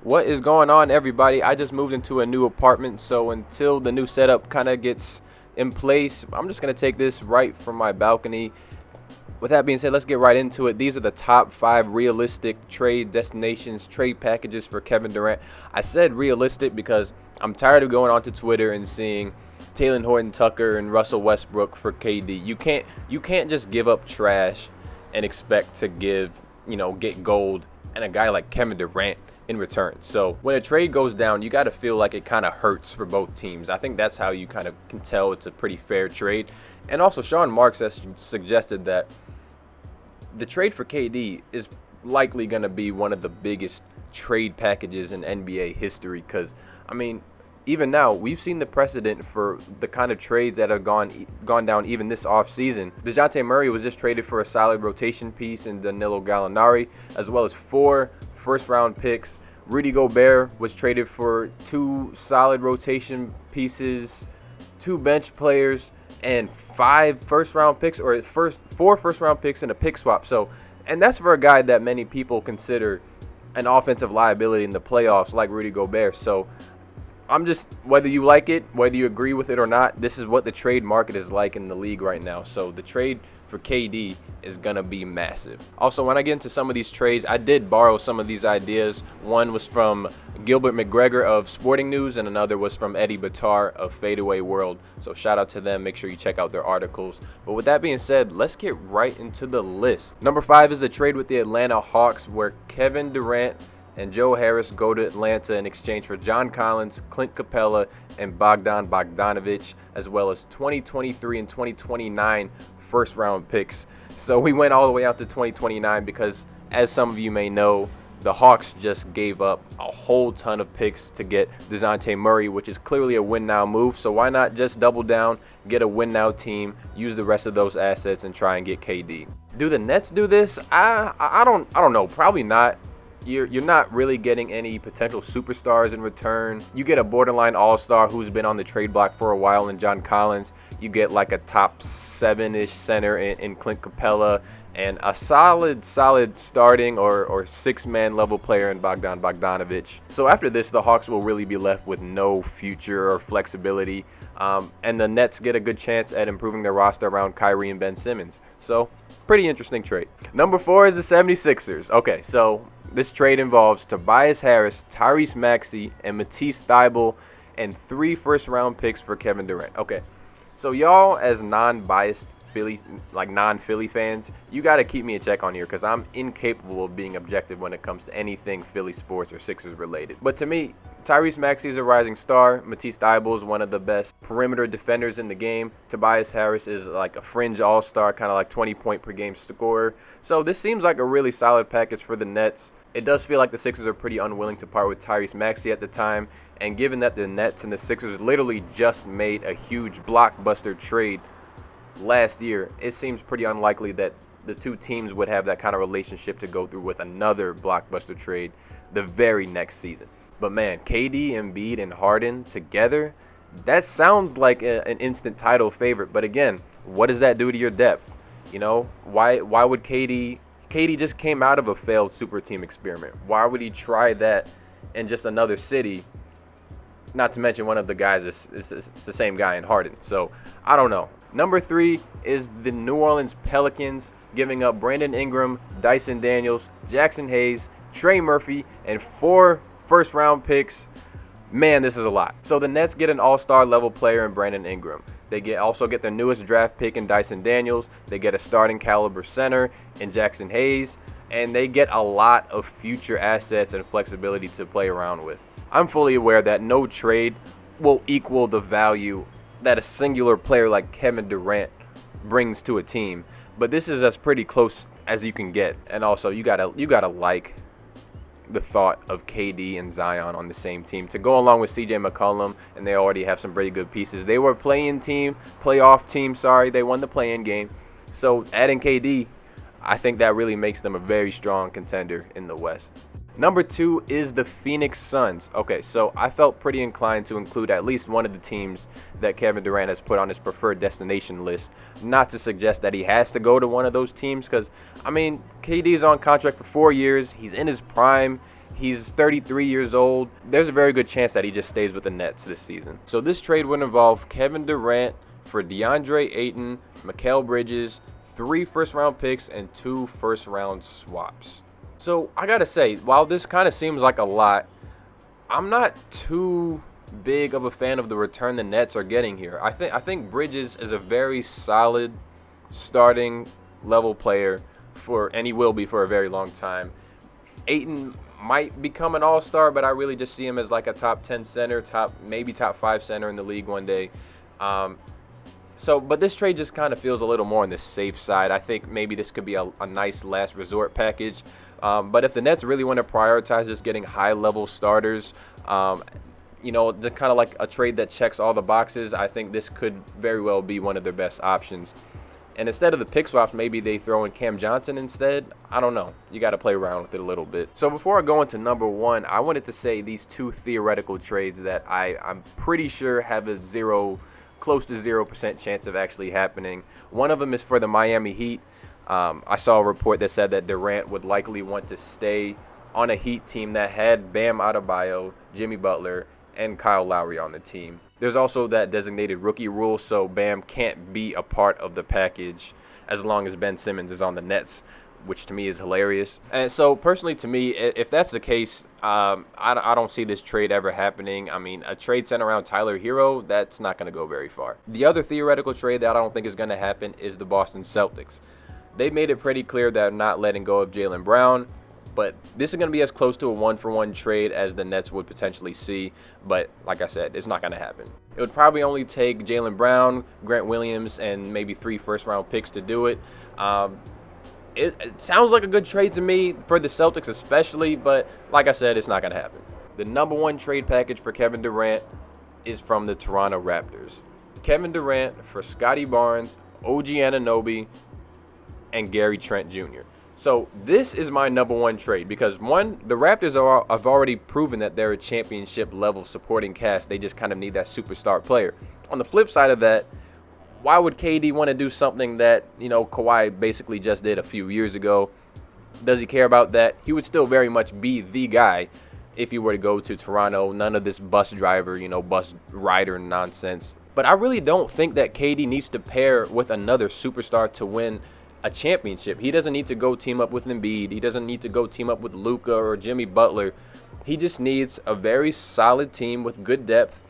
What is going on, everybody? I just moved into a new apartment, so until the new setup kind of gets in place, I'm just going to take this right from my balcony. With that being said, let's get right into it. These are the top 5 realistic trade destinations, trade packages for Kevin Durant. I said realistic because I'm tired of going onto Twitter and seeing Taylor Horton-Tucker and Russell Westbrook for KD. You can't just give up trash and expect to get gold and a guy like Kevin Durant in return. So when a trade goes down, you got to feel like it kind of hurts for both teams. I think that's how you kind of can tell it's a pretty fair trade. And also, Sean Marks has suggested that the trade for KD is likely going to be one of the biggest trade packages in NBA history because, even now, we've seen the precedent for the kind of trades that have gone down even this offseason. DeJounte Murray was just traded for a solid rotation piece in Danilo Gallinari, as well as 4 first-round picks. Rudy Gobert was traded for 2 solid rotation pieces, 2 bench players, and 5 first-round picks, or 4 first-round picks and a pick swap. And that's for a guy that many people consider an offensive liability in the playoffs, like Rudy Gobert. So whether you like it, whether you agree with it or not, this is what the trade market is like in the league right now. So the trade for KD is going to be massive. Also, when I get into some of these trades, I did borrow some of these ideas. One was from Gilbert McGregor of Sporting News, and another was from Eddie Bitar of Fadeaway World. So shout out to them. Make sure you check out their articles. But with that being said, let's get right into the list. Number 5 is a trade with the Atlanta Hawks where Kevin Durant and Joe Harris go to Atlanta in exchange for John Collins, Clint Capella, and Bogdan Bogdanovic, as well as 2023 and 2029 first-round picks. So we went all the way out to 2029 because, as some of you may know, the Hawks just gave up a whole ton of picks to get DeJounte Murray, which is clearly a win-now move. So why not just double down, get a win-now team, use the rest of those assets, and try and get KD? Do the Nets do this? I don't know. Probably not. You're not really getting any potential superstars in return. You get a borderline all-star who's been on the trade block for a while in John Collins. You get like a top 7-ish center in Clint Capella and a solid starting or 6-man level player in Bogdan Bogdanovic. So after this, the Hawks will really be left with no future or flexibility. And the Nets get a good chance at improving their roster around Kyrie and Ben Simmons. So pretty interesting trade. Number 4 is the 76ers. Okay, so this trade involves Tobias Harris, Tyrese Maxey, and Matisse Thybulle, and 3 first-round picks for Kevin Durant. Okay, so y'all as non-biased non-Philly fans, you got to keep me in check on here because I'm incapable of being objective when it comes to anything Philly sports or Sixers related. But to me, Tyrese Maxey is a rising star. Matisse Thybulle is one of the best perimeter defenders in the game. Tobias Harris is like a fringe all-star, kind of like 20-point per game scorer. So this seems like a really solid package for the Nets. It does feel like the Sixers are pretty unwilling to part with Tyrese Maxey at the time. And given that the Nets and the Sixers literally just made a huge blockbuster trade last year, it seems pretty unlikely that the two teams would have that kind of relationship to go through with another blockbuster trade the very next season. But man, KD, Embiid, and Harden together, that sounds like an instant title favorite. But again, what does that do to your depth? Why would KD just came out of a failed super team experiment. Why would he try that in just another city? Not to mention one of the guys is the same guy in Harden. So I don't know. Number 3 is the New Orleans Pelicans giving up Brandon Ingram, Dyson Daniels, Jackson Hayes, Trey Murphy, and 4 first-round picks. Man, this is a lot. So the Nets get an all-star level player in Brandon Ingram. They also get their newest draft pick in Dyson Daniels. They get a starting caliber center in Jackson Hayes. And they get a lot of future assets and flexibility to play around with. I'm fully aware that no trade will equal the value that a singular player like Kevin Durant brings to a team. But this is as pretty close as you can get. And also, you gotta like the thought of KD and Zion on the same team to go along with CJ McCollum, and they already have some pretty good pieces. They were playoff team, they won the play-in game. So adding KD, I think that really makes them a very strong contender in the West. Number 2 is the Phoenix Suns. Okay, so I felt pretty inclined to include at least one of the teams that Kevin Durant has put on his preferred destination list. Not to suggest that he has to go to one of those teams because, KD's on contract for 4 years. He's in his prime. He's 33 years old. There's a very good chance that he just stays with the Nets this season. So this trade would involve Kevin Durant for DeAndre Ayton, Mikal Bridges, 3 first-round picks, and 2 first-round swaps. So I gotta say, while this kind of seems like a lot, I'm not too big of a fan of the return the Nets are getting here. I think Bridges is a very solid starting level player and he will be for a very long time. Ayton might become an all-star, but I really just see him as like a top 10 center, maybe top 5 center in the league one day. But this trade just kind of feels a little more on the safe side. I think maybe this could be a nice last resort package. But if the Nets really want to prioritize just getting high-level starters, just kind of like a trade that checks all the boxes, I think this could very well be one of their best options. And instead of the pick swaps, maybe they throw in Cam Johnson instead. I don't know. You got to play around with it a little bit. So before I go into number 1, I wanted to say these 2 theoretical trades that I'm pretty sure have close to 0% chance of actually happening. One of them is for the Miami Heat. I saw a report that said that Durant would likely want to stay on a Heat team that had Bam Adebayo, Jimmy Butler, and Kyle Lowry on the team. There's also that designated rookie rule, so Bam can't be a part of the package as long as Ben Simmons is on the Nets, which to me is hilarious. And so personally to me, if that's the case, I don't see this trade ever happening. I mean, a trade sent around Tyler Hero, that's not going to go very far. The other theoretical trade that I don't think is going to happen is the Boston Celtics. They made it pretty clear that they're not letting go of Jaylen Brown, but this is going to be as close to a one-for-one trade as the Nets would potentially see. But like I said, it's not going to happen. It would probably only take Jaylen Brown, Grant Williams, and maybe 3 first-round picks to do it. It sounds like a good trade to me for the Celtics especially, but like I said, it's not going to happen. The number 1 trade package for Kevin Durant is from the Toronto Raptors. Kevin Durant for Scottie Barnes, OG Anunoby, and Gary Trent Jr. So this is my number 1 trade because, one, the Raptors have already proven that they're a championship-level supporting cast. They just kind of need that superstar player. On the flip side of that, why would KD want to do something that, Kawhi basically just did a few years ago? Does he care about that? He would still very much be the guy if he were to go to Toronto. None of this bus driver, bus rider nonsense. But I really don't think that KD needs to pair with another superstar to win a championship. He doesn't need to go team up with Embiid. He doesn't need to go team up with Luka or Jimmy Butler. He just needs a very solid team with good depth,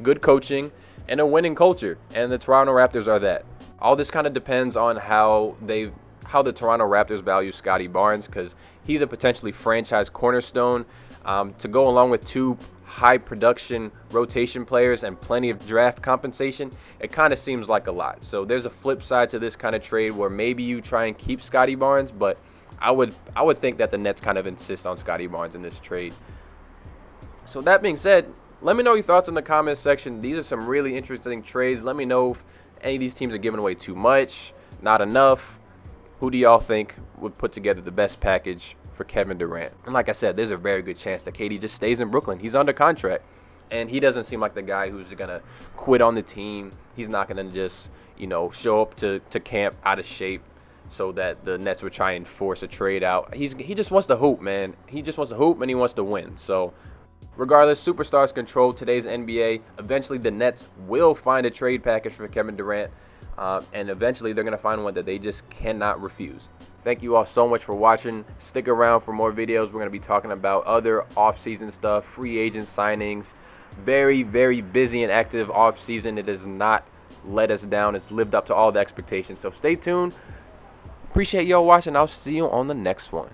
good coaching, and a winning culture. And the Toronto Raptors are that. All this kind of depends on how the Toronto Raptors value Scottie Barnes, because he's a potentially franchise cornerstone to go along with 2 high production rotation players and plenty of draft compensation. It kind of seems like a lot. So there's a flip side to this kind of trade where maybe you try and keep Scottie Barnes, but I would think that the Nets kind of insist on Scottie Barnes in this trade. So that being said, let me know your thoughts in the comments section. These are some really interesting trades. Let me know if any of these teams are giving away too much, not enough. Who do y'all think would put together the best package for Kevin Durant? And like I said, there's a very good chance that KD just stays in Brooklyn. He's under contract, and he doesn't seem like the guy who's going to quit on the team. He's not going to just, show up to camp out of shape so that the Nets would try and force a trade out. He just wants to hoop, man. He just wants to hoop, and he wants to win. So regardless, superstars control today's NBA. Eventually, the Nets will find a trade package for Kevin Durant, and eventually they're going to find one that they just cannot refuse. Thank you all so much for watching. Stick around for more videos. We're going to be talking about other off-season stuff, free agent signings. Very, very busy and active off-season. It has not let us down. It's lived up to all the expectations. So stay tuned. Appreciate y'all watching. I'll see you on the next one.